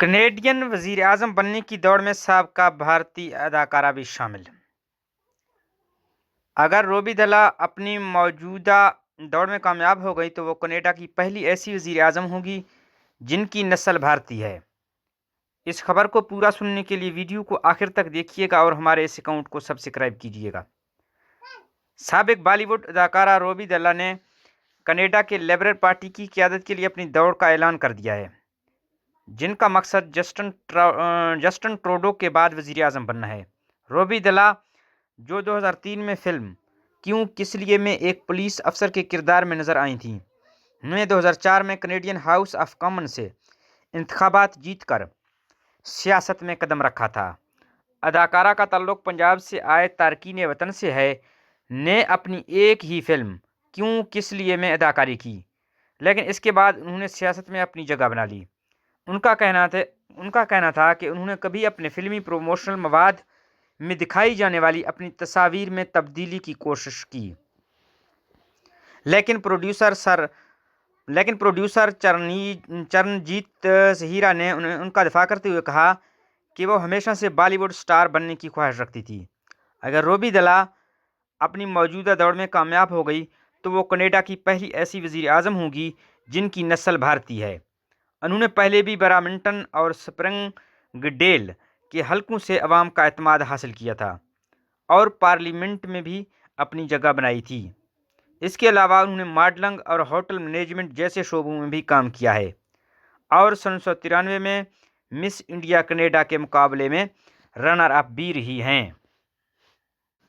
Canadian وزیر اعظم بننے کی دوڑ میں سابقہ بھارتی اداکارہ بھی شامل۔ اگر روبی دھلا اپنی موجودہ دوڑ میں کامیاب ہو گئی تو وہ کینیڈا کی پہلی ایسی وزیر اعظم ہوگی جن کی نسل بھارتی ہے۔ اس خبر کو پورا سننے کے لیے ویڈیو کو آخر تک دیکھیے گا اور ہمارے اس اکاؤنٹ کو سبسکرائب کیجیے گا۔ سابق بالی ووڈ اداکارہ روبی دھلا نے کینیڈا کے لیبرل پارٹی کی قیادت کے لیے اپنی دوڑ کا اعلان کر دیا ہے، جن کا مقصد جسٹن ٹروڈو کے بعد وزیر اعظم بننا ہے۔ روبی دھلا، جو 2003 میں فلم کیوں کس لیے میں ایک پولیس افسر کے کردار میں نظر آئی تھیں، نے 2004 میں کینیڈین ہاؤس آف کامن سے انتخابات جیت کر سیاست میں قدم رکھا تھا۔ اداکارہ کا تعلق پنجاب سے آئے تارکین وطن سے ہے، نے اپنی ایک ہی فلم کیوں کس لیے میں اداکاری کی، لیکن اس کے بعد انہوں نے سیاست میں اپنی جگہ بنا لی۔ ان کا کہنا تھا کہ انہوں نے کبھی اپنے فلمی پروموشنل مواد میں دکھائی جانے والی اپنی تصاویر میں تبدیلی کی کوشش کی، لیکن پروڈیوسر چرنجیت سہیرا نے ان کا دفاع کرتے ہوئے کہا کہ وہ ہمیشہ سے بالی ووڈ سٹار بننے کی خواہش رکھتی تھی۔ اگر روبی دھلا اپنی موجودہ دوڑ میں کامیاب ہو گئی تو وہ کینیڈا کی پہلی ایسی وزیر اعظم ہوگی جن کی نسل بھارتی ہے۔ انہوں نے پہلے بھی برامنٹن اور سپرنگ ڈیل کے حلقوں سے عوام کا اعتماد حاصل کیا تھا اور پارلیمنٹ میں بھی اپنی جگہ بنائی تھی۔ اس کے علاوہ انہوں نے ماڈلنگ اور ہوٹل مینجمنٹ جیسے شعبوں میں بھی کام کیا ہے اور 1993 میں مس انڈیا کینیڈا کے مقابلے میں رنر اپ بھی رہی ہیں۔